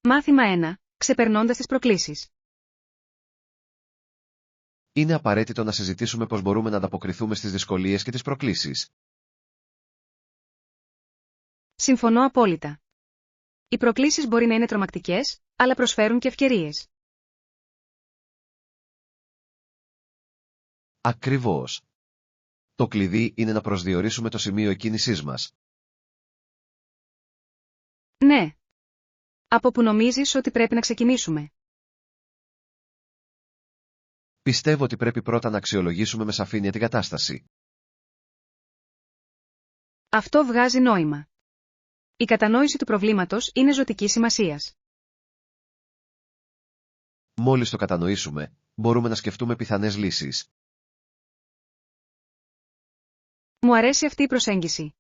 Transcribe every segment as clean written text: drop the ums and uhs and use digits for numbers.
Μάθημα 1. Ξεπερνώντας τις προκλήσεις. Είναι απαραίτητο να συζητήσουμε πώς μπορούμε να ανταποκριθούμε στις δυσκολίες και τις προκλήσεις. Συμφωνώ απόλυτα. Οι προκλήσεις μπορεί να είναι τρομακτικές, αλλά προσφέρουν και ευκαιρίες. Ακριβώς. Το κλειδί είναι να προσδιορίσουμε το σημείο εκκίνησής μας. Ναι. Από που νομίζεις ότι πρέπει να ξεκινήσουμε? Πιστεύω ότι πρέπει πρώτα να αξιολογήσουμε με σαφήνεια την κατάσταση. Αυτό βγάζει νόημα. Η κατανόηση του προβλήματος είναι ζωτικής σημασίας. Μόλις το κατανοήσουμε, μπορούμε να σκεφτούμε πιθανές λύσεις. Μου αρέσει αυτή η προσέγγιση.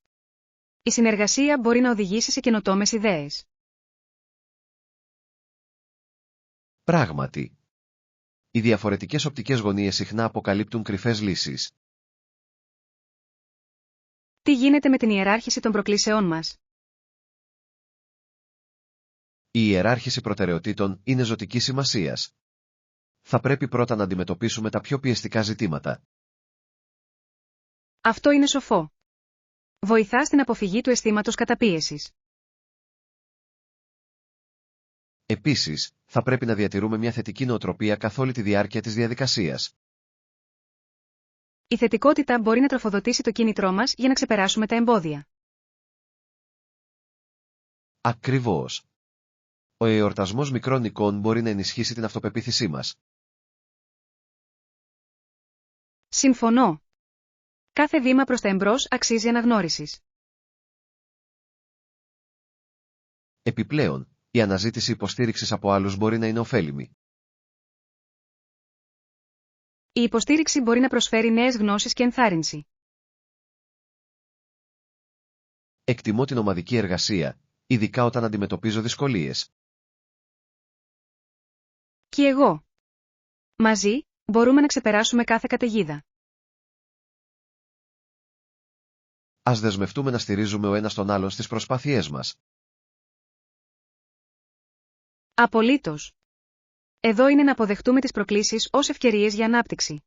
Η συνεργασία μπορεί να οδηγήσει σε καινοτόμες ιδέες. Πράγματι. Οι διαφορετικές οπτικές γωνίες συχνά αποκαλύπτουν κρυφές λύσεις. Τι γίνεται με την ιεράρχηση των προκλήσεών μας? Η ιεράρχηση προτεραιοτήτων είναι ζωτικής σημασίας. Θα πρέπει πρώτα να αντιμετωπίσουμε τα πιο πιεστικά ζητήματα. Αυτό είναι σοφό. Βοηθά στην αποφυγή του αισθήματος καταπίεσης. Επίσης, θα πρέπει να διατηρούμε μια θετική νοοτροπία καθ' όλη τη διάρκεια της διαδικασίας. Η θετικότητα μπορεί να τροφοδοτήσει το κίνητρό μας για να ξεπεράσουμε τα εμπόδια. Ακριβώς. Ο εορτασμός μικρών εικόν μπορεί να ενισχύσει την αυτοπεποίθησή μας. Συμφωνώ. Κάθε βήμα προς τα εμπρός αξίζει αναγνώρισης. Επιπλέον, η αναζήτηση υποστήριξης από άλλους μπορεί να είναι ωφέλιμη. Η υποστήριξη μπορεί να προσφέρει νέες γνώσεις και ενθάρρυνση. Εκτιμώ την ομαδική εργασία, ειδικά όταν αντιμετωπίζω δυσκολίες. Και εγώ. Μαζί, μπορούμε να ξεπεράσουμε κάθε καταιγίδα. Ας δεσμευτούμε να στηρίζουμε ο ένας τον άλλον στις προσπάθειές μας. Απολύτως. Εδώ είναι να αποδεχτούμε τις προκλήσεις ως ευκαιρίες για ανάπτυξη.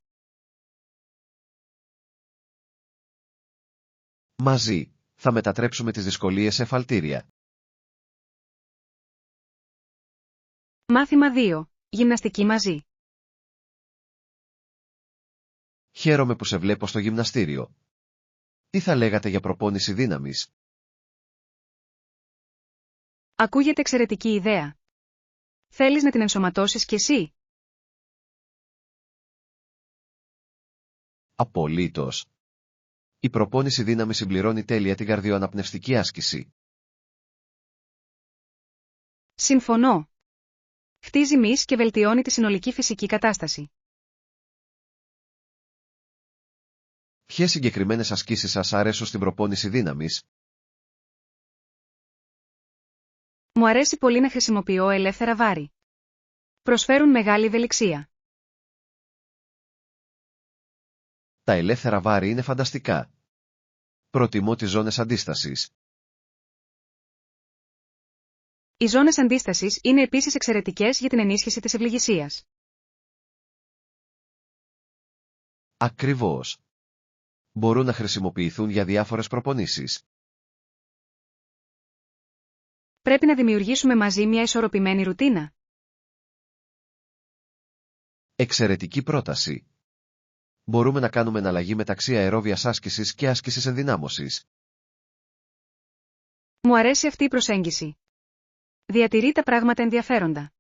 Μαζί, θα μετατρέψουμε τις δυσκολίες σε εφαλτήρια. Μάθημα 2. Γυμναστική μαζί. Χαίρομαι που σε βλέπω στο γυμναστήριο. Τι θα λέγατε για προπόνηση δύναμης? Ακούγεται εξαιρετική ιδέα. Θέλεις να την ενσωματώσεις κι εσύ? Απολύτως. Η προπόνηση δύναμης συμπληρώνει τέλεια την καρδιοαναπνευστική άσκηση. Συμφωνώ. Χτίζει μυς και βελτιώνει τη συνολική φυσική κατάσταση. Ποιες συγκεκριμένες ασκήσεις σας αρέσουν στην προπόνηση δύναμης? Μου αρέσει πολύ να χρησιμοποιώ ελεύθερα βάρη. Προσφέρουν μεγάλη ευελιξία. Τα ελεύθερα βάρη είναι φανταστικά. Προτιμώ τις ζώνες αντίστασης. Οι ζώνες αντίστασης είναι επίσης εξαιρετικές για την ενίσχυση της ευληγησίας. Ακριβώς. Μπορούν να χρησιμοποιηθούν για διάφορες προπονήσεις. Πρέπει να δημιουργήσουμε μαζί μια ισορροπημένη ρουτίνα. Εξαιρετική πρόταση. Μπορούμε να κάνουμε εναλλαγή μεταξύ αερόβιας άσκησης και άσκησης ενδυνάμωσης. Μου αρέσει αυτή η προσέγγιση. Διατηρεί τα πράγματα ενδιαφέροντα.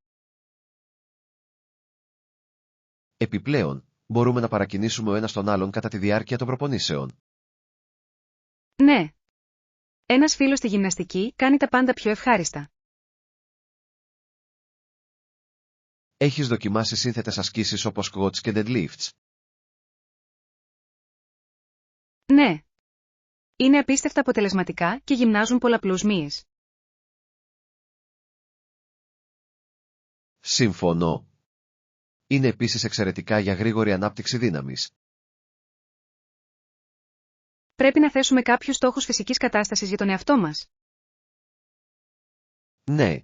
Επιπλέον, μπορούμε να παρακινήσουμε ο ένας τον άλλον κατά τη διάρκεια των προπονήσεων. Ναι. Ένας φίλος στη γυμναστική κάνει τα πάντα πιο ευχάριστα. Έχεις δοκιμάσει σύνθετες ασκήσεις όπως squats και deadlifts? Ναι. Είναι απίστευτα αποτελεσματικά και γυμνάζουν πολλαπλούς μύες. Συμφωνώ. Είναι επίσης εξαιρετικά για γρήγορη ανάπτυξη δύναμης. Πρέπει να θέσουμε κάποιους στόχους φυσικής κατάστασης για τον εαυτό μας. Ναι.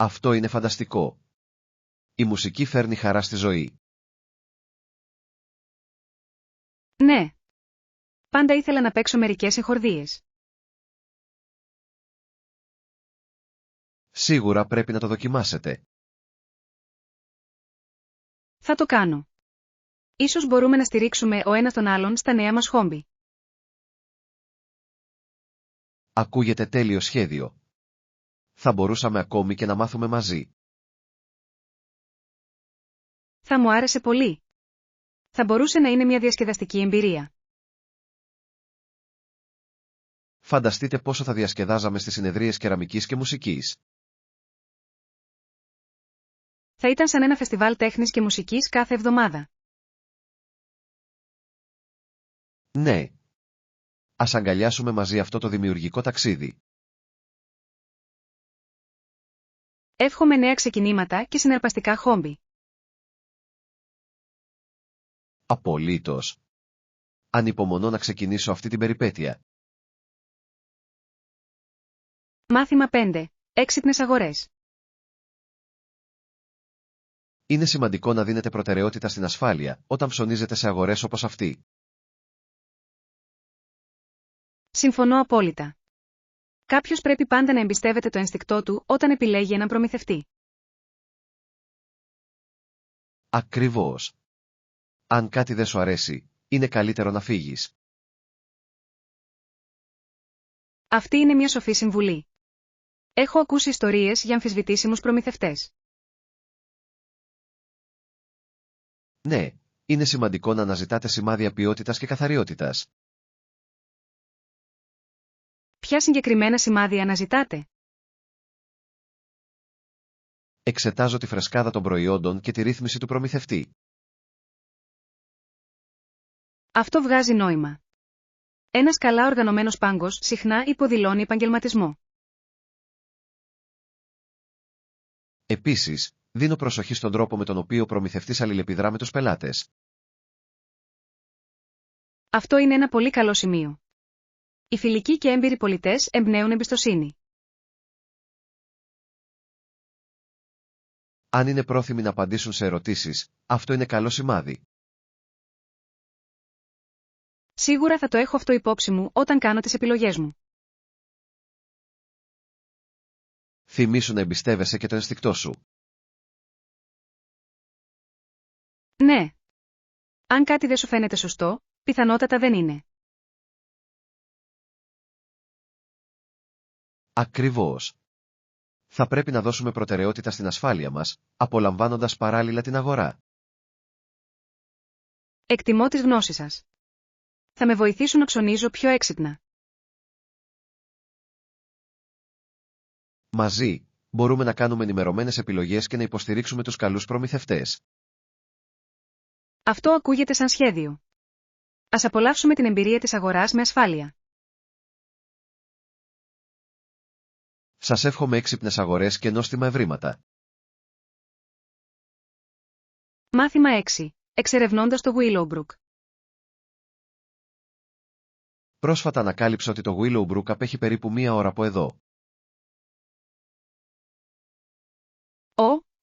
Αυτό είναι φανταστικό. Η μουσική φέρνει χαρά στη ζωή. Ναι. Πάντα ήθελα να παίξω μερικές εχορδίες. Σίγουρα πρέπει να το δοκιμάσετε. Θα το κάνω. Ίσως μπορούμε να στηρίξουμε ο ένας τον άλλον στα νέα μας χόμπι. Ακούγεται τέλειο σχέδιο. Θα μπορούσαμε ακόμη και να μάθουμε μαζί. Θα μου άρεσε πολύ. Θα μπορούσε να είναι μια διασκεδαστική εμπειρία. Φανταστείτε πόσο θα διασκεδάζαμε στις συνεδρίες κεραμικής και μουσικής. Θα ήταν σαν ένα φεστιβάλ τέχνης και μουσικής κάθε εβδομάδα. Ναι. Ας αγκαλιάσουμε μαζί αυτό το δημιουργικό ταξίδι. Εύχομαι νέα ξεκινήματα και συναρπαστικά χόμπι. Απολύτως. Ανυπομονώ να ξεκινήσω αυτή την περιπέτεια. Μάθημα 5. Έξυπνες αγορές. Είναι σημαντικό να δίνετε προτεραιότητα στην ασφάλεια όταν ψωνίζετε σε αγορές όπως αυτή. Συμφωνώ απόλυτα. Κάποιος πρέπει πάντα να εμπιστεύεται το ένστικτό του όταν επιλέγει έναν προμηθευτή. Ακριβώς. Αν κάτι δεν σου αρέσει, είναι καλύτερο να φύγεις. Αυτή είναι μια σοφή συμβουλή. Έχω ακούσει ιστορίες για αμφισβητήσιμους προμηθευτές. Ναι, είναι σημαντικό να αναζητάτε σημάδια ποιότητας και καθαριότητας. Ποια συγκεκριμένα σημάδια αναζητάτε? Εξετάζω τη φρεσκάδα των προϊόντων και τη ρύθμιση του προμηθευτή. Αυτό βγάζει νόημα. Ένας καλά οργανωμένος πάγκος συχνά υποδηλώνει επαγγελματισμό. Επίσης, δίνω προσοχή στον τρόπο με τον οποίο ο προμηθευτής αλληλεπιδρά με τους πελάτες. Αυτό είναι ένα πολύ καλό σημείο. Οι φιλικοί και έμπειροι πολιτές εμπνέουν εμπιστοσύνη. Αν είναι πρόθυμοι να απαντήσουν σε ερωτήσεις, αυτό είναι καλό σημάδι. Σίγουρα θα το έχω αυτό υπόψη μου όταν κάνω τις επιλογές μου. Θυμήσου να εμπιστεύεσαι και το ενστικτό σου. Ναι. Αν κάτι δεν σου φαίνεται σωστό, πιθανότατα δεν είναι. Ακριβώς. Θα πρέπει να δώσουμε προτεραιότητα στην ασφάλεια μας, απολαμβάνοντας παράλληλα την αγορά. Εκτιμώ τις γνώσεις σας. Θα με βοηθήσουν να ψωνίζω πιο έξυπνα. Μαζί, μπορούμε να κάνουμε ενημερωμένες επιλογές και να υποστηρίξουμε τους καλούς προμηθευτές. Αυτό ακούγεται σαν σχέδιο. Ας απολαύσουμε την εμπειρία της αγοράς με ασφάλεια. Σας εύχομαι έξυπνες αγορές και νόστιμα ευρήματα. Μάθημα 6. Εξερευνώντας το Willowbrook. Πρόσφατα ανακάλυψα ότι το Willowbrook απέχει περίπου 1 ώρα από εδώ.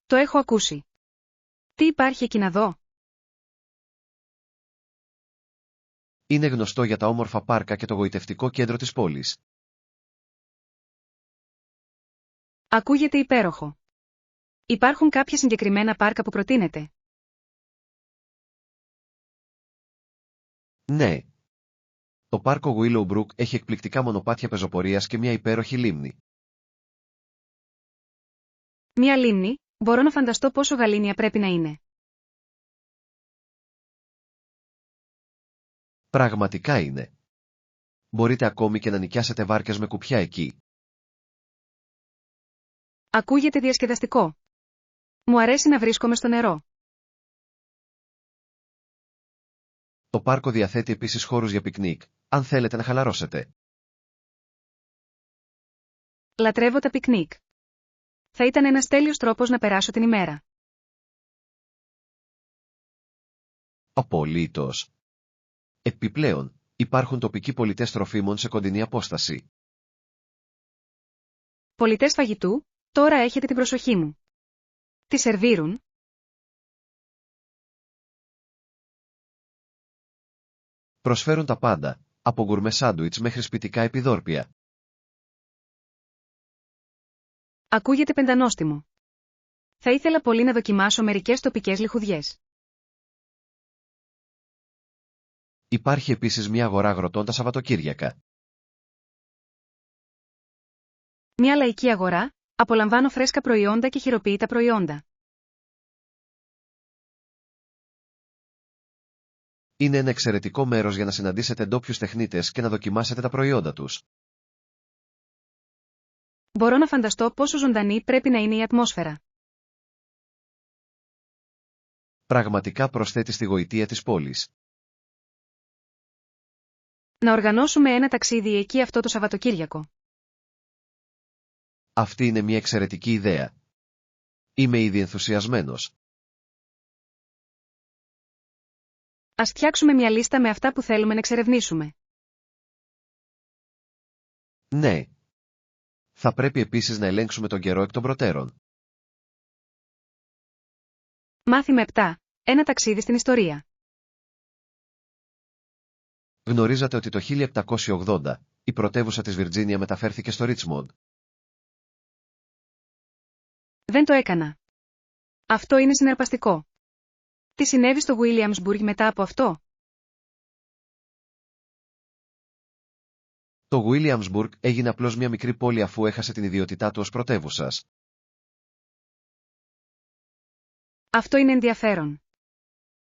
Το έχω ακούσει. Τι υπάρχει εκεί να δω? Είναι γνωστό για τα όμορφα πάρκα και το γοητευτικό κέντρο της πόλης. Ακούγεται υπέροχο. Υπάρχουν κάποια συγκεκριμένα πάρκα που προτείνετε? Ναι. Το πάρκο Willowbrook έχει εκπληκτικά μονοπάτια πεζοπορίας και μια υπέροχη λίμνη. Μια λίμνη, μπορώ να φανταστώ πόσο γαλήνια πρέπει να είναι. Πραγματικά είναι. Μπορείτε ακόμη και να νοικιάσετε βάρκες με κουπιά εκεί. Ακούγεται διασκεδαστικό. Μου αρέσει να βρίσκομαι στο νερό. Το πάρκο διαθέτει επίσης χώρους για πικνίκ, αν θέλετε να χαλαρώσετε. Λατρεύω τα πικνίκ. Θα ήταν ένας τέλειος τρόπος να περάσω την ημέρα. Απολύτως. Επιπλέον, υπάρχουν τοπικοί πολιτές τροφίμων σε κοντινή απόσταση. Πολιτές φαγητού, Τώρα έχετε την προσοχή μου. Τι σερβίρουν? Προσφέρουν τα πάντα, από γκουρμέ σάντουιτς μέχρι σπιτικά επιδόρπια. Ακούγεται πεντανόστιμο. Θα ήθελα πολύ να δοκιμάσω μερικές τοπικές λιχουδιές. Υπάρχει επίσης μια αγορά αγροτών τα Σαββατοκύριακα. Μια λαϊκή αγορά, απολαμβάνω φρέσκα προϊόντα και χειροποίητα προϊόντα. Είναι ένα εξαιρετικό μέρος για να συναντήσετε ντόπιους τεχνίτες και να δοκιμάσετε τα προϊόντα τους. Μπορώ να φανταστώ πόσο ζωντανή πρέπει να είναι η ατμόσφαιρα. Πραγματικά προσθέτει στη γοητεία της πόλης. Να οργανώσουμε ένα ταξίδι εκεί αυτό το Σαββατοκύριακο. Αυτή είναι μια εξαιρετική ιδέα. Είμαι ήδη ενθουσιασμένος. Ας φτιάξουμε μια λίστα με αυτά που θέλουμε να εξερευνήσουμε. Ναι. Θα πρέπει επίσης να ελέγξουμε τον καιρό εκ των προτέρων. Μάθημα 7. Ένα ταξίδι στην ιστορία. Γνωρίζατε ότι το 1780 η πρωτεύουσα της Βιρτζίνια μεταφέρθηκε στο Ρίτσμοντ. Δεν το έκανα. Αυτό είναι συναρπαστικό. Τι συνέβη στο Williamsburg μετά από αυτό? Το Williamsburg έγινε απλώς μια μικρή πόλη αφού έχασε την ιδιότητά του ως πρωτεύουσας. Αυτό είναι ενδιαφέρον.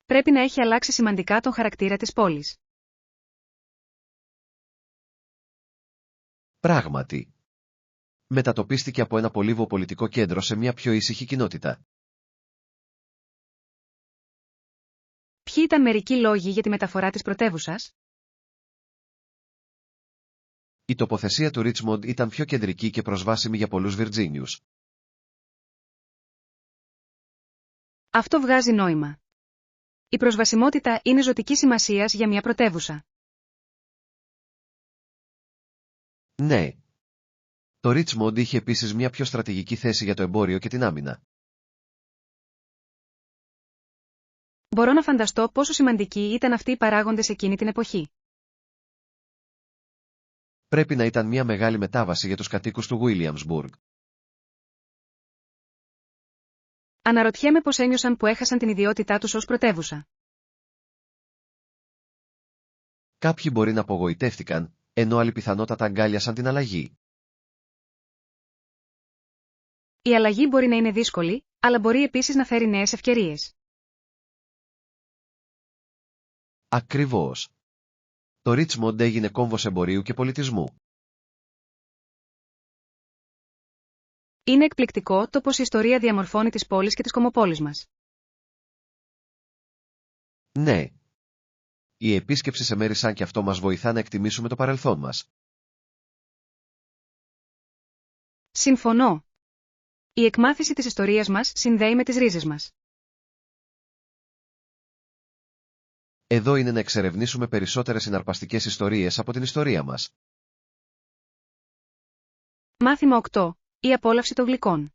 Πρέπει να έχει αλλάξει σημαντικά τον χαρακτήρα της πόλης. Πράγματι. Μετατοπίστηκε από ένα πολύβο πολιτικό κέντρο σε μια πιο ήσυχη κοινότητα. Ποιοι ήταν μερικοί λόγοι για τη μεταφορά της πρωτεύουσας? Η τοποθεσία του Ρίτσμοντ ήταν πιο κεντρική και προσβάσιμη για πολλούς Βιρτζίνιους. Αυτό βγάζει νόημα. Η προσβασιμότητα είναι ζωτική σημασίας για μια πρωτεύουσα. Ναι. Το Ρίτσμοντ είχε επίσης μια πιο στρατηγική θέση για το εμπόριο και την άμυνα. Μπορώ να φανταστώ πόσο σημαντικοί ήταν αυτοί οι παράγοντες εκείνη την εποχή. Πρέπει να ήταν μια μεγάλη μετάβαση για τους κατοίκους του Williamsburg. Αναρωτιέμαι πώς ένιωσαν που έχασαν την ιδιότητά τους ως πρωτεύουσα. Κάποιοι μπορεί να απογοητεύτηκαν, ενώ άλλοι πιθανότατα αγκάλιασαν την αλλαγή. Η αλλαγή μπορεί να είναι δύσκολη, αλλά μπορεί επίσης να φέρει νέες ευκαιρίες. Ακριβώς. Το Ρίτσμοντ έγινε κόμβος εμπορίου και πολιτισμού. Είναι εκπληκτικό το πως η ιστορία διαμορφώνει τις πόλεις και τις κομμοπόλεις μας. Ναι. Η επίσκεψη σε μέρη σαν και αυτό μας βοηθά να εκτιμήσουμε το παρελθόν μας. Συμφωνώ. Η εκμάθηση της ιστορίας μας συνδέει με τις ρίζες μας. Εδώ είναι να εξερευνήσουμε περισσότερες συναρπαστικές ιστορίες από την ιστορία μας. Μάθημα 8. Η απόλαυση των γλυκών.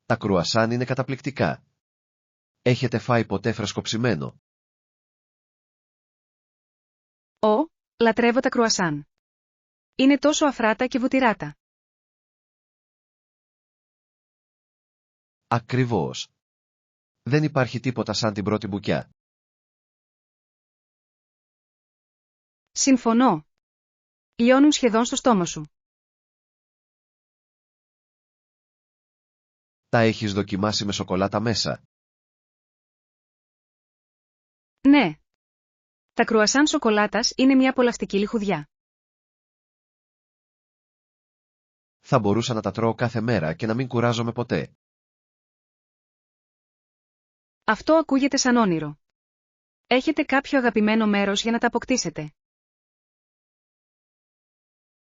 Τα κρουασάν είναι καταπληκτικά. Έχετε φάει ποτέ φρεσκοψημένο? Λατρεύω τα κρουασάν. Είναι τόσο αφράτα και βουτυράτα. Ακριβώς. Δεν υπάρχει τίποτα σαν την πρώτη μπουκιά. Συμφωνώ. Λιώνουν σχεδόν στο στόμα σου. Τα έχεις δοκιμάσει με σοκολάτα μέσα? Ναι. Τα κρουασάν σοκολάτας είναι μια απολαυστική λιχουδιά. Θα μπορούσα να τα τρώω κάθε μέρα και να μην κουράζομαι ποτέ. Αυτό ακούγεται σαν όνειρο. Έχετε κάποιο αγαπημένο μέρος για να τα αποκτήσετε?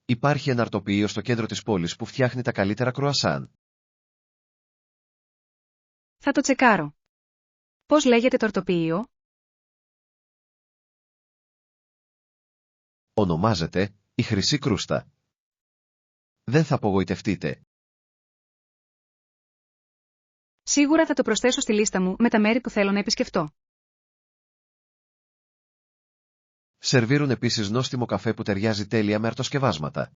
Υπάρχει ένα αρτοποιείο στο κέντρο της πόλης που φτιάχνει τα καλύτερα κρουασάν. Θα το τσεκάρω. Πώς λέγεται το αρτοποιείο? Ονομάζεται η Χρυσή Κρούστα. Δεν θα απογοητευτείτε. Σίγουρα θα το προσθέσω στη λίστα μου με τα μέρη που θέλω να επισκεφτώ. Σερβίρουν επίσης νόστιμο καφέ που ταιριάζει τέλεια με αρτοσκευάσματα.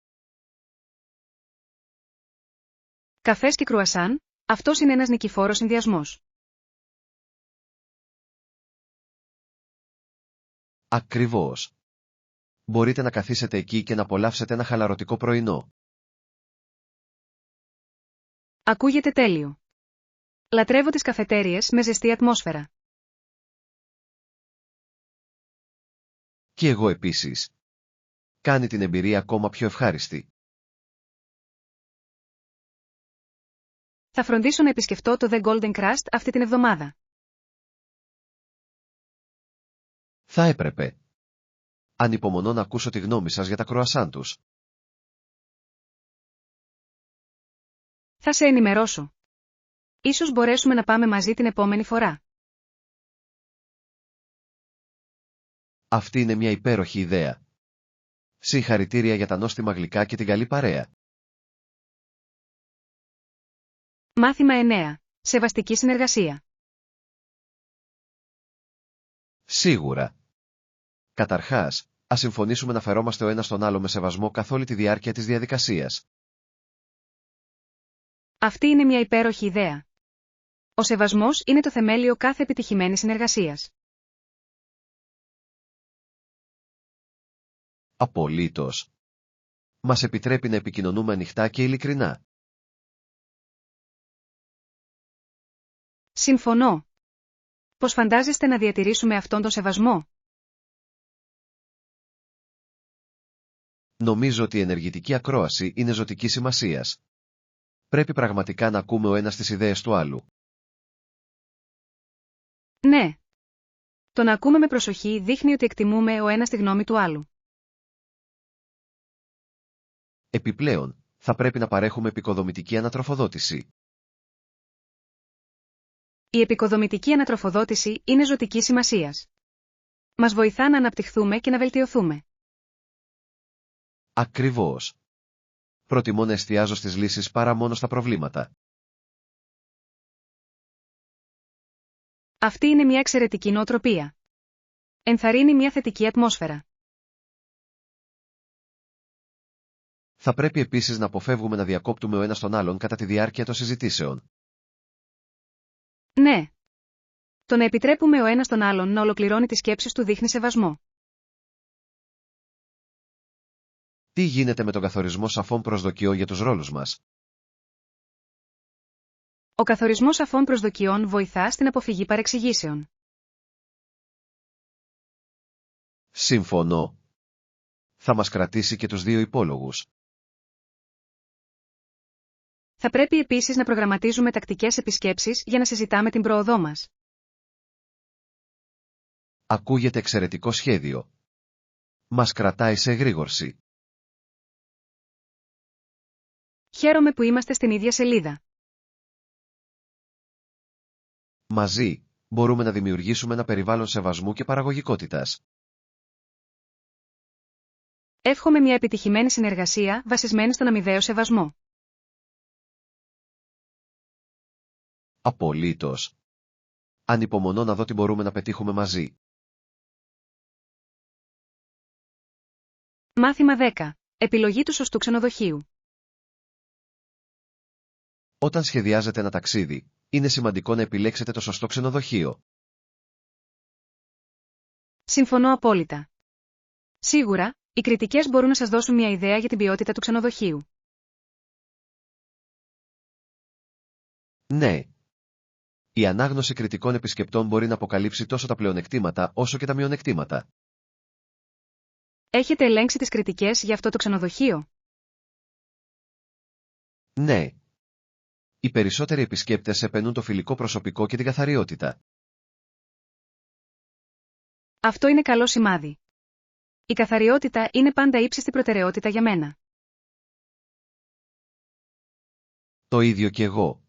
Καφές και κρουασάν, αυτός είναι ένας νικηφόρος συνδυασμός. Ακριβώς. Μπορείτε να καθίσετε εκεί και να απολαύσετε ένα χαλαρωτικό πρωινό. Ακούγεται τέλειο. Λατρεύω τις καφετέριες με ζεστή ατμόσφαιρα. Και εγώ επίσης. Κάνει την εμπειρία ακόμα πιο ευχάριστη. Θα φροντίσω να επισκεφτώ το The Golden Crust αυτή την εβδομάδα. Θα έπρεπε. Ανυπομονώ να ακούσω τη γνώμη σας για τα κρουασάν τους. Θα σε ενημερώσω. Ίσως μπορέσουμε να πάμε μαζί την επόμενη φορά. Αυτή είναι μια υπέροχη ιδέα. Συγχαρητήρια για τα νόστιμα γλυκά και την καλή παρέα. Μάθημα 9. Σεβαστική συνεργασία. Σίγουρα. Καταρχάς, ας συμφωνήσουμε να φερόμαστε ο ένας τον άλλο με σεβασμό καθ' όλη τη διάρκεια της διαδικασίας. Αυτή είναι μια υπέροχη ιδέα. Ο σεβασμός είναι το θεμέλιο κάθε επιτυχημένης συνεργασίας. Απολύτως. Μας επιτρέπει να επικοινωνούμε ανοιχτά και ειλικρινά. Συμφωνώ. Πώς φαντάζεστε να διατηρήσουμε αυτόν τον σεβασμό? Νομίζω ότι η ενεργητική ακρόαση είναι ζωτικής σημασίας. Πρέπει πραγματικά να ακούμε ο ένας τις ιδέες του άλλου. Ναι. Το να ακούμε με προσοχή δείχνει ότι εκτιμούμε ο ένας τη γνώμη του άλλου. Επιπλέον, θα πρέπει να παρέχουμε επικοδομητική ανατροφοδότηση. Η επικοδομητική ανατροφοδότηση είναι ζωτικής σημασίας. Μας βοηθά να αναπτυχθούμε και να βελτιωθούμε. Ακριβώς. Προτιμώ να εστιάζω στις λύσεις παρά μόνο στα προβλήματα. Αυτή είναι μια εξαιρετική νοοτροπία. Ενθαρρύνει μια θετική ατμόσφαιρα. Θα πρέπει επίσης να αποφεύγουμε να διακόπτουμε ο ένας τον άλλον κατά τη διάρκεια των συζητήσεων. Ναι. Το να επιτρέπουμε ο ένας τον άλλον να ολοκληρώνει τις σκέψεις του δείχνει σεβασμό. Τι γίνεται με τον καθορισμό σαφών προσδοκιών για τους ρόλους μας? Ο καθορισμός σαφών προσδοκιών βοηθά στην αποφυγή παρεξηγήσεων. Συμφωνώ. Θα μας κρατήσει και τους δύο υπόλογους. Θα πρέπει επίσης να προγραμματίζουμε τακτικές επισκέψεις για να συζητάμε την πρόοδό μας. Ακούγεται εξαιρετικό σχέδιο. Μας κρατάει σε εγρήγορση. Χαίρομαι που είμαστε στην ίδια σελίδα. Μαζί, μπορούμε να δημιουργήσουμε ένα περιβάλλον σεβασμού και παραγωγικότητας. Εύχομαι μια επιτυχημένη συνεργασία βασισμένη στον αμοιβαίο σεβασμό. Απολύτως. Ανυπομονώ να δω τι μπορούμε να πετύχουμε μαζί. Μάθημα 10. Επιλογή του σωστού ξενοδοχείου. Όταν σχεδιάζετε ένα ταξίδι, είναι σημαντικό να επιλέξετε το σωστό ξενοδοχείο. Συμφωνώ απόλυτα. Σίγουρα, οι κριτικές μπορούν να σας δώσουν μια ιδέα για την ποιότητα του ξενοδοχείου. Ναι. Η ανάγνωση κριτικών επισκεπτών μπορεί να αποκαλύψει τόσο τα πλεονεκτήματα όσο και τα μειονεκτήματα. Έχετε ελέγξει τις κριτικές για αυτό το ξενοδοχείο? Ναι. Οι περισσότεροι επισκέπτες επενούν το φιλικό προσωπικό και την καθαριότητα. Αυτό είναι καλό σημάδι. Η καθαριότητα είναι πάντα ύψιστη προτεραιότητα για μένα. Το ίδιο κι εγώ.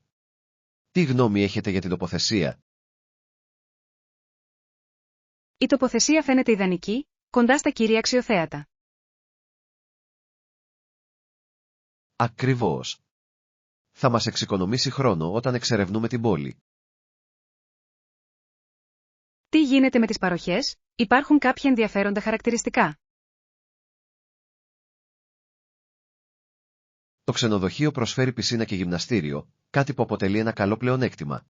Τι γνώμη έχετε για την τοποθεσία? Η τοποθεσία φαίνεται ιδανική, κοντά στα κύρια αξιοθέατα. Ακριβώς. Θα μας εξοικονομήσει χρόνο όταν εξερευνούμε την πόλη. Τι γίνεται με τις παροχές, υπάρχουν κάποια ενδιαφέροντα χαρακτηριστικά. Το ξενοδοχείο προσφέρει πισίνα και γυμναστήριο, κάτι που αποτελεί ένα καλό πλεονέκτημα.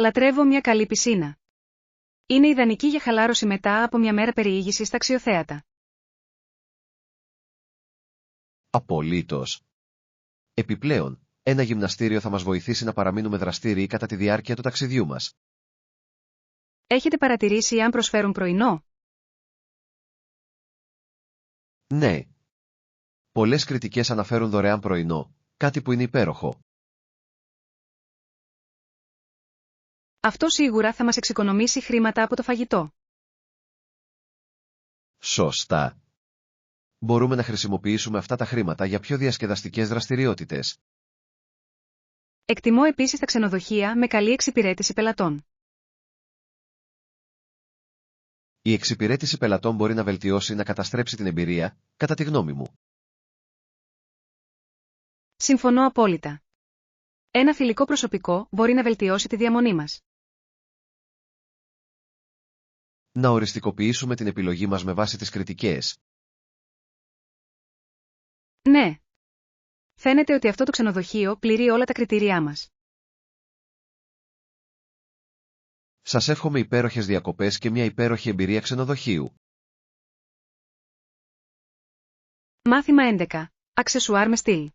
Λατρεύω μια καλή πισίνα. Είναι ιδανική για χαλάρωση μετά από μια μέρα περιήγησης στα αξιοθέατα. Απολύτως. Επιπλέον, ένα γυμναστήριο θα μας βοηθήσει να παραμείνουμε δραστήριοι κατά τη διάρκεια του ταξιδιού μας. Έχετε παρατηρήσει αν προσφέρουν πρωινό? Ναι. Πολλές κριτικές αναφέρουν δωρεάν πρωινό, κάτι που είναι υπέροχο. Αυτό σίγουρα θα μας εξοικονομήσει χρήματα από το φαγητό. Σωστά. Μπορούμε να χρησιμοποιήσουμε αυτά τα χρήματα για πιο διασκεδαστικές δραστηριότητες. Εκτιμώ επίσης τα ξενοδοχεία με καλή εξυπηρέτηση πελατών. Η εξυπηρέτηση πελατών μπορεί να βελτιώσει ή να καταστρέψει την εμπειρία, κατά τη γνώμη μου. Συμφωνώ απόλυτα. Ένα φιλικό προσωπικό μπορεί να βελτιώσει τη διαμονή μας. Να οριστικοποιήσουμε την επιλογή μας με βάση τις κριτικές. Ναι. Φαίνεται ότι αυτό το ξενοδοχείο πληρεί όλα τα κριτήριά μας. Σας εύχομαι υπέροχες διακοπές και μια υπέροχη εμπειρία ξενοδοχείου. Μάθημα 11. Αξεσουάρ με στυλ.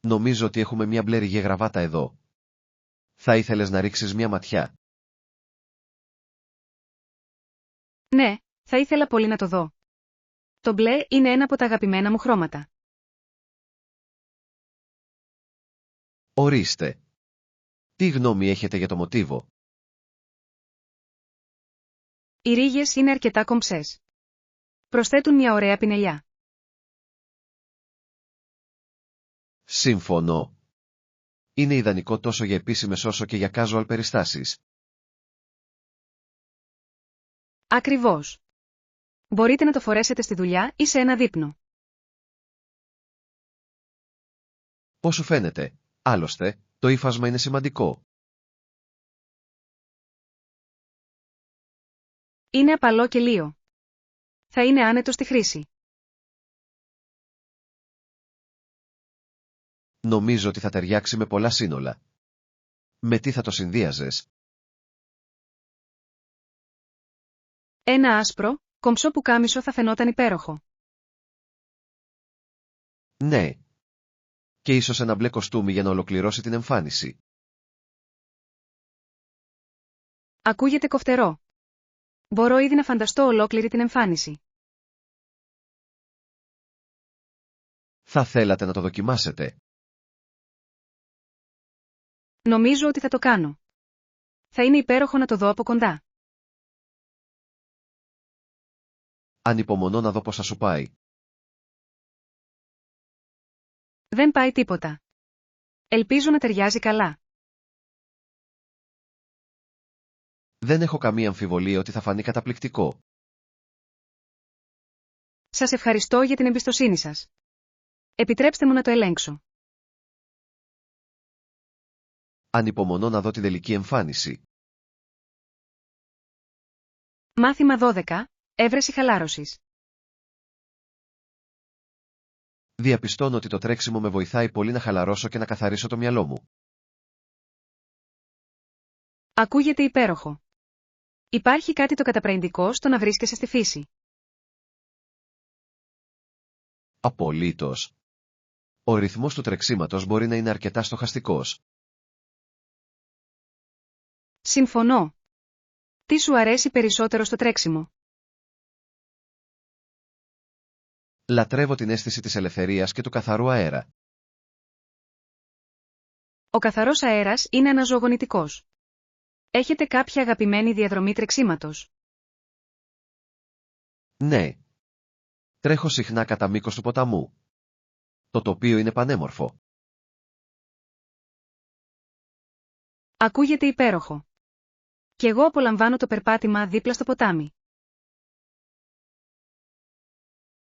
Νομίζω ότι έχουμε μια μπλε ριγέ γραβάτα εδώ. Θα ήθελες να ρίξεις μια ματιά? Ναι, θα ήθελα πολύ να το δω. Το μπλε είναι ένα από τα αγαπημένα μου χρώματα. Ορίστε. Τι γνώμη έχετε για το μοτίβο? Οι ρίγες είναι αρκετά κομψές. Προσθέτουν μια ωραία πινελιά. Σύμφωνο. Είναι ιδανικό τόσο για επίσημες όσο και για casual περιστάσεις. Ακριβώς. Μπορείτε να το φορέσετε στη δουλειά ή σε ένα δείπνο. Πώς σου φαίνεται? Άλλωστε, το ύφασμα είναι σημαντικό. Είναι απαλό και λίο. Θα είναι άνετο στη χρήση. Νομίζω ότι θα ταιριάξει με πολλά σύνολα. Με τι θα το συνδύαζες? Ένα άσπρο, κομψό πουκάμισο θα φαινόταν υπέροχο. Ναι. Και ίσως ένα μπλε κοστούμι για να ολοκληρώσει την εμφάνιση. Ακούγεται κοφτερό. Μπορώ ήδη να φανταστώ ολόκληρη την εμφάνιση. Θα θέλατε να το δοκιμάσετε? Νομίζω ότι θα το κάνω. Θα είναι υπέροχο να το δω από κοντά. Ανυπομονώ να δω πώς θα σου πάει. Δεν πάει τίποτα. Ελπίζω να ταιριάζει καλά. Δεν έχω καμία αμφιβολία ότι θα φανεί καταπληκτικό. Σας ευχαριστώ για την εμπιστοσύνη σας. Επιτρέψτε μου να το ελέγξω. Ανυπομονώ να δω την τελική εμφάνιση. Μάθημα 12. Έβρεση χαλάρωσης. Διαπιστώνω ότι το τρέξιμο με βοηθάει πολύ να χαλαρώσω και να καθαρίσω το μυαλό μου. Ακούγεται υπέροχο. Υπάρχει κάτι το καταπραγητικό στο να βρίσκεσαι στη φύση. Απολύτως. Ο ρυθμός του τρεξίματος μπορεί να είναι αρκετά στοχαστικός. Συμφωνώ. Τι σου αρέσει περισσότερο στο τρέξιμο? Λατρεύω την αίσθηση της ελευθερίας και του καθαρού αέρα. Ο καθαρός αέρας είναι αναζωογονητικός. Έχετε κάποια αγαπημένη διαδρομή τρεξίματος? Ναι. Τρέχω συχνά κατά μήκος του ποταμού. Το τοπίο είναι πανέμορφο. Ακούγεται υπέροχο. Κι εγώ απολαμβάνω το περπάτημα δίπλα στο ποτάμι.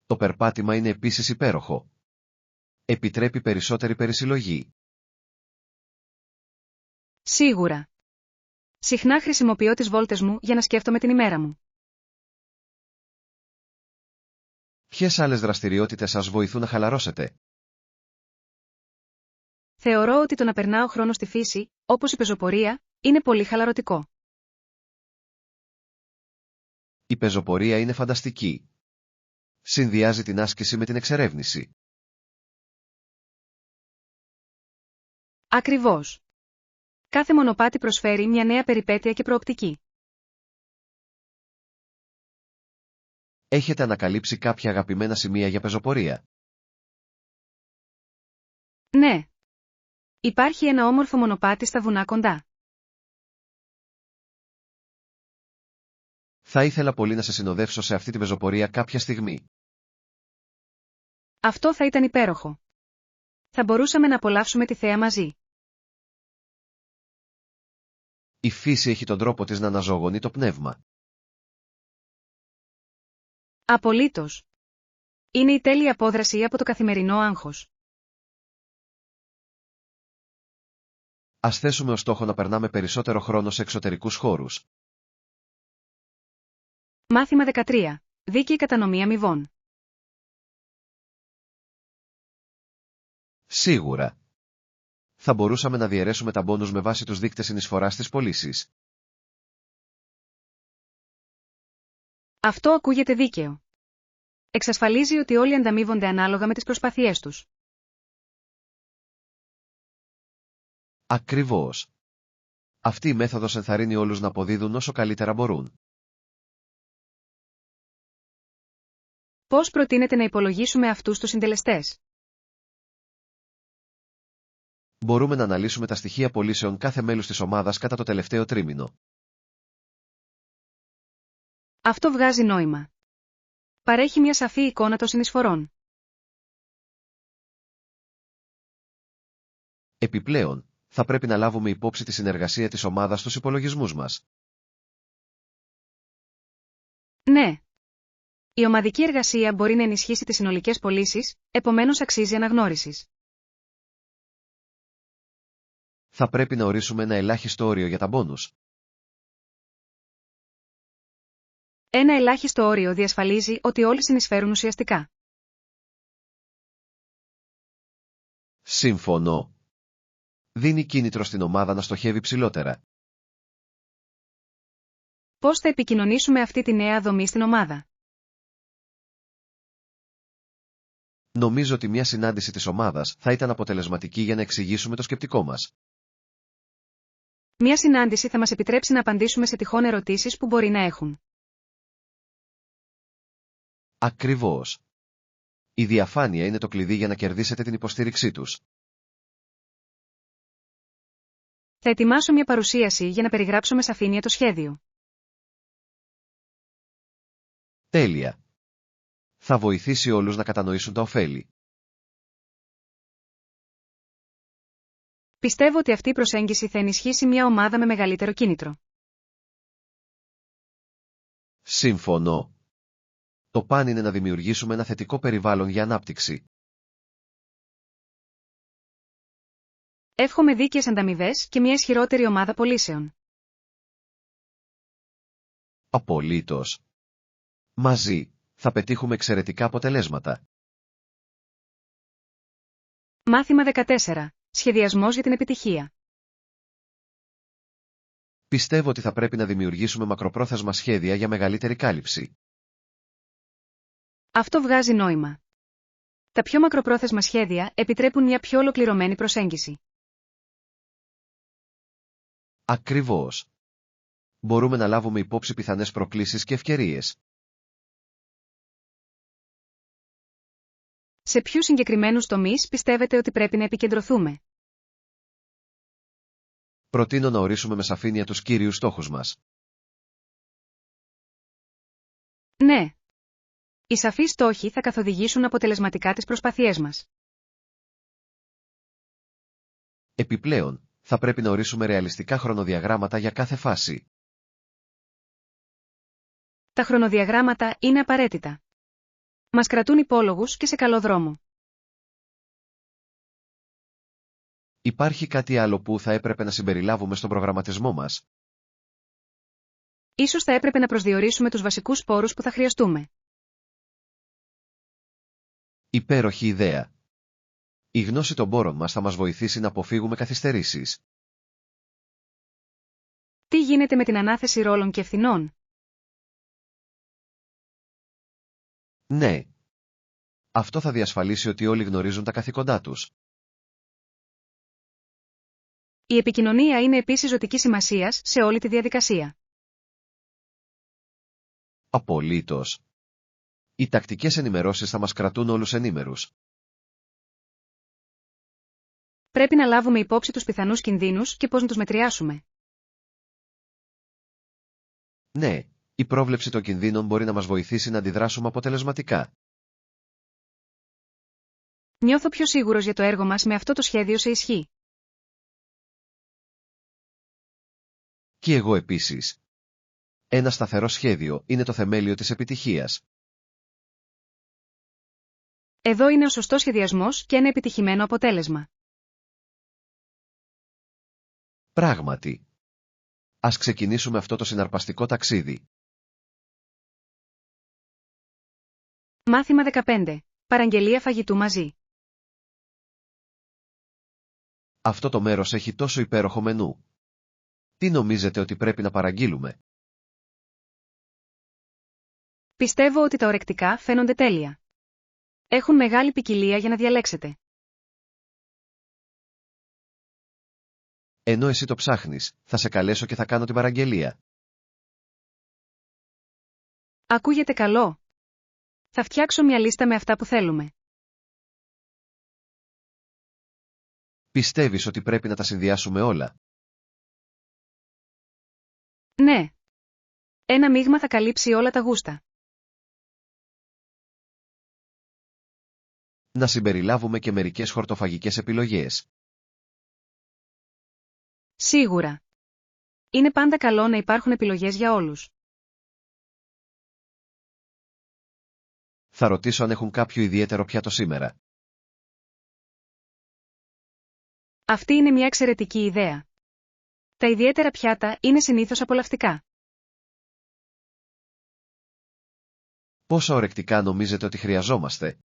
Το περπάτημα είναι επίσης υπέροχο. Επιτρέπει περισσότερη περισυλλογή. Σίγουρα. Συχνά χρησιμοποιώ τις βόλτες μου για να σκέφτομαι την ημέρα μου. Ποιες άλλες δραστηριότητες σας βοηθούν να χαλαρώσετε? Θεωρώ ότι το να περνάω χρόνο στη φύση, όπως η πεζοπορία, είναι πολύ χαλαρωτικό. Η πεζοπορία είναι φανταστική. Συνδυάζει την άσκηση με την εξερεύνηση. Ακριβώς. Κάθε μονοπάτι προσφέρει μια νέα περιπέτεια και προοπτική. Έχετε ανακαλύψει κάποια αγαπημένα σημεία για πεζοπορία? Ναι. Υπάρχει ένα όμορφο μονοπάτι στα βουνά κοντά. Θα ήθελα πολύ να σε συνοδεύσω σε αυτή την πεζοπορία κάποια στιγμή. Αυτό θα ήταν υπέροχο. Θα μπορούσαμε να απολαύσουμε τη θέα μαζί. Η φύση έχει τον τρόπο της να αναζωογονεί το πνεύμα. Απολύτως. Είναι η τέλεια απόδραση από το καθημερινό άγχος. Ας θέσουμε ως στόχο να περνάμε περισσότερο χρόνο σε εξωτερικούς χώρους. Μάθημα 13. Δίκαιη κατανομή αμοιβών. Σίγουρα. Θα μπορούσαμε να διαιρέσουμε τα μπόνους με βάση τους δείκτες συνεισφοράς στις πωλήσεις. Αυτό ακούγεται δίκαιο. Εξασφαλίζει ότι όλοι ανταμείβονται ανάλογα με τις προσπάθειές τους. Ακριβώς. Αυτή η μέθοδος ενθαρρύνει όλους να αποδίδουν όσο καλύτερα μπορούν. Πώς προτείνετε να υπολογίσουμε αυτούς τους συντελεστές? Μπορούμε να αναλύσουμε τα στοιχεία πωλήσεων κάθε μέλους της ομάδας κατά το τελευταίο τρίμηνο. Αυτό βγάζει νόημα. Παρέχει μια σαφή εικόνα των συνεισφορών. Επιπλέον, θα πρέπει να λάβουμε υπόψη τη συνεργασία της ομάδας στους υπολογισμούς μας. Ναι. Η ομαδική εργασία μπορεί να ενισχύσει τις συνολικές πωλήσεις, επομένως αξίζει αναγνώρισης. Θα πρέπει να ορίσουμε ένα ελάχιστο όριο για τα μπόνους. Ένα ελάχιστο όριο διασφαλίζει ότι όλοι συνεισφέρουν ουσιαστικά. Σύμφωνο. Δίνει κίνητρο στην ομάδα να στοχεύει ψηλότερα. Πώς θα επικοινωνήσουμε αυτή τη νέα δομή στην ομάδα? Νομίζω ότι μια συνάντηση της ομάδας θα ήταν αποτελεσματική για να εξηγήσουμε το σκεπτικό μας. Μια συνάντηση θα μας επιτρέψει να απαντήσουμε σε τυχόν ερωτήσεις που μπορεί να έχουν. Ακριβώς. Η διαφάνεια είναι το κλειδί για να κερδίσετε την υποστήριξή τους. Θα ετοιμάσω μια παρουσίαση για να περιγράψω με σαφήνεια το σχέδιο. Τέλεια. Θα βοηθήσει όλους να κατανοήσουν τα ωφέλη. Πιστεύω ότι αυτή η προσέγγιση θα ενισχύσει μια ομάδα με μεγαλύτερο κίνητρο. Σύμφωνο. Το παν είναι να δημιουργήσουμε ένα θετικό περιβάλλον για ανάπτυξη. Εύχομαι δίκαιες ανταμοιβές και μια ισχυρότερη ομάδα πωλήσεων. Απολύτως. Μαζί, θα πετύχουμε εξαιρετικά αποτελέσματα. Μάθημα 14. Σχεδιασμός για την επιτυχία. Πιστεύω ότι θα πρέπει να δημιουργήσουμε μακροπρόθεσμα σχέδια για μεγαλύτερη κάλυψη. Αυτό βγάζει νόημα. Τα πιο μακροπρόθεσμα σχέδια επιτρέπουν μια πιο ολοκληρωμένη προσέγγιση. Ακριβώς. Μπορούμε να λάβουμε υπόψη πιθανές προκλήσεις και ευκαιρίες. Σε ποιους συγκεκριμένους τομείς πιστεύετε ότι πρέπει να επικεντρωθούμε? Προτείνω να ορίσουμε με σαφήνεια τους κύριους στόχους μας. Ναι. Οι σαφείς στόχοι θα καθοδηγήσουν αποτελεσματικά τις προσπάθειές μας. Επιπλέον, θα πρέπει να ορίσουμε ρεαλιστικά χρονοδιαγράμματα για κάθε φάση. Τα χρονοδιαγράμματα είναι απαραίτητα. Μας κρατούν υπόλογους και σε καλό δρόμο. Υπάρχει κάτι άλλο που θα έπρεπε να συμπεριλάβουμε στον προγραμματισμό μας? Ίσως θα έπρεπε να προσδιορίσουμε τους βασικούς πόρους που θα χρειαστούμε. Υπέροχη ιδέα. Η γνώση των πόρων μας θα μας βοηθήσει να αποφύγουμε καθυστερήσεις. Τι γίνεται με την ανάθεση ρόλων και ευθυνών? Ναι. Αυτό θα διασφαλίσει ότι όλοι γνωρίζουν τα καθήκοντά τους. Η επικοινωνία είναι επίσης ζωτικής σημασίας σε όλη τη διαδικασία. Απολύτως. Οι τακτικές ενημερώσεις θα μας κρατούν όλους ενήμερους. Πρέπει να λάβουμε υπόψη τους πιθανούς κινδύνους και πώς να τους μετριάσουμε. Ναι, η πρόβλεψη των κινδύνων μπορεί να μας βοηθήσει να αντιδράσουμε αποτελεσματικά. Νιώθω πιο σίγουρος για το έργο μας με αυτό το σχέδιο σε ισχύ. Και εγώ επίσης. Ένα σταθερό σχέδιο είναι το θεμέλιο της επιτυχίας. Εδώ είναι ο σωστός σχεδιασμός και ένα επιτυχημένο αποτέλεσμα. Πράγματι. Ας ξεκινήσουμε αυτό το συναρπαστικό ταξίδι. Μάθημα 15. Παραγγελία φαγητού μαζί. Αυτό το μέρος έχει τόσο υπέροχο μενού. Τι νομίζετε ότι πρέπει να παραγγείλουμε? Πιστεύω ότι τα ορεκτικά φαίνονται τέλεια. Έχουν μεγάλη ποικιλία για να διαλέξετε. Ενώ εσύ το ψάχνεις, θα σε καλέσω και θα κάνω την παραγγελία. Ακούγεται καλό. Θα φτιάξω μια λίστα με αυτά που θέλουμε. Πιστεύεις ότι πρέπει να τα συνδυάσουμε όλα? Ναι. Ένα μείγμα θα καλύψει όλα τα γούστα. Να συμπεριλάβουμε και μερικές χορτοφαγικές επιλογές. Σίγουρα. Είναι πάντα καλό να υπάρχουν επιλογές για όλους. Θα ρωτήσω αν έχουν κάποιο ιδιαίτερο πιάτο σήμερα. Αυτή είναι μια εξαιρετική ιδέα. Τα ιδιαίτερα πιάτα είναι συνήθως απολαυστικά. Πόσα ορεκτικά νομίζετε ότι χρειαζόμαστε?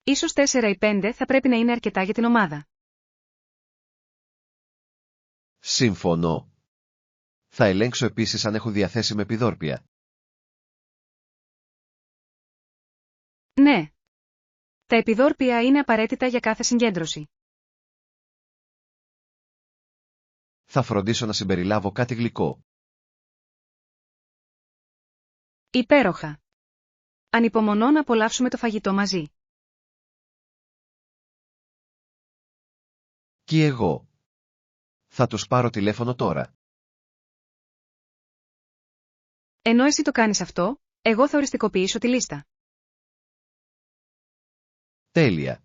Ίσως 4 ή 5 θα πρέπει να είναι αρκετά για την ομάδα. Σύμφωνο. Θα ελέγξω επίσης αν έχουν διαθέσιμα επιδόρπια. Ναι. Τα επιδόρπια είναι απαραίτητα για κάθε συγκέντρωση. Θα φροντίσω να συμπεριλάβω κάτι γλυκό. Υπέροχα. Ανυπομονώ να απολαύσουμε το φαγητό μαζί. Και εγώ. Θα τους πάρω τηλέφωνο τώρα. Ενώ εσύ το κάνεις αυτό, εγώ θα οριστικοποιήσω τη λίστα. Τέλεια.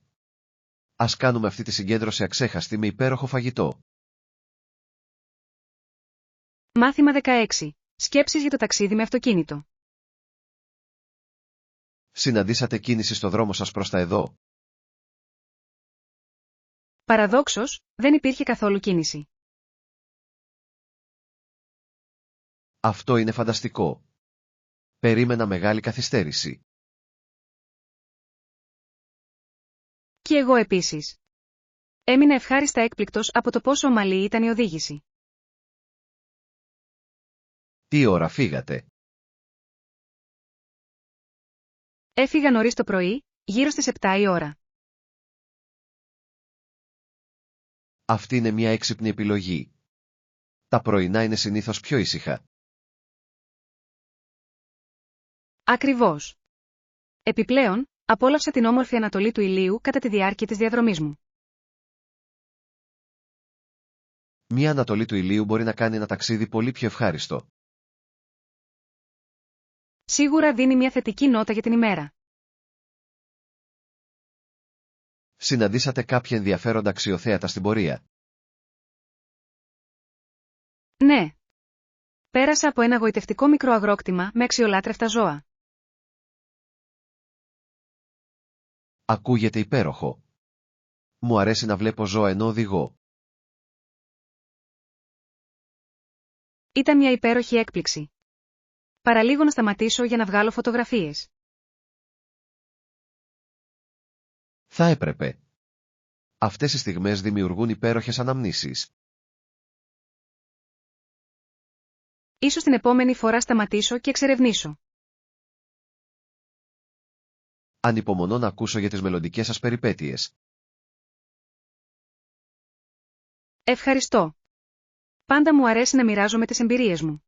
Ας κάνουμε αυτή τη συγκέντρωση αξέχαστη με υπέροχο φαγητό. Μάθημα 16. Σκέψεις για το ταξίδι με αυτοκίνητο. Συναντήσατε κίνηση στο δρόμο σας προς τα εδώ? Παραδόξως, δεν υπήρχε καθόλου κίνηση. Αυτό είναι φανταστικό. Περίμενα μεγάλη καθυστέρηση. Και εγώ επίσης. Έμεινα ευχάριστα έκπληκτος από το πόσο ομαλή ήταν η οδήγηση. Τι ώρα φύγατε? Έφυγα νωρίς το πρωί, γύρω στις 7 η ώρα. Αυτή είναι μια έξυπνη επιλογή. Τα πρωινά είναι συνήθως πιο ήσυχα. Ακριβώς. Επιπλέον, απόλαυσα την όμορφη ανατολή του ηλίου κατά τη διάρκεια της διαδρομής μου. Μια ανατολή του ηλίου μπορεί να κάνει ένα ταξίδι πολύ πιο ευχάριστο. Σίγουρα δίνει μια θετική νότα για την ημέρα. Συναντήσατε κάποια ενδιαφέροντα αξιοθέατα στην πορεία? Ναι. Πέρασα από ένα γοητευτικό μικρό αγρόκτημα με αξιολάτρευτα ζώα. Ακούγεται υπέροχο. Μου αρέσει να βλέπω ζώα ενώ οδηγώ. Ήταν μια υπέροχη έκπληξη. Παραλίγο να σταματήσω για να βγάλω φωτογραφίες. Θα έπρεπε. Αυτές οι στιγμές δημιουργούν υπέροχες αναμνήσεις. Ίσως την επόμενη φορά σταματήσω και εξερευνήσω. Ανυπομονώ να ακούσω για τις μελλοντικές σας περιπέτειες. Ευχαριστώ. Πάντα μου αρέσει να μοιράζομαι τις εμπειρίες μου.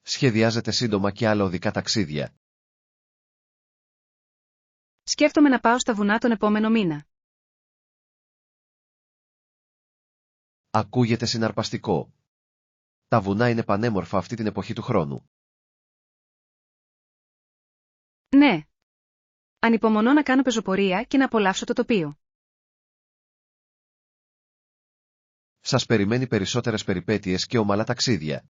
Σχεδιάζετε σύντομα και άλλα οδικά ταξίδια. Σκέφτομαι να πάω στα βουνά τον επόμενο μήνα. Ακούγεται συναρπαστικό. Τα βουνά είναι πανέμορφα αυτή την εποχή του χρόνου. Ναι. Ανυπομονώ να κάνω πεζοπορία και να απολαύσω το τοπίο. Σας περιμένει περισσότερες περιπέτειες και ομαλά ταξίδια.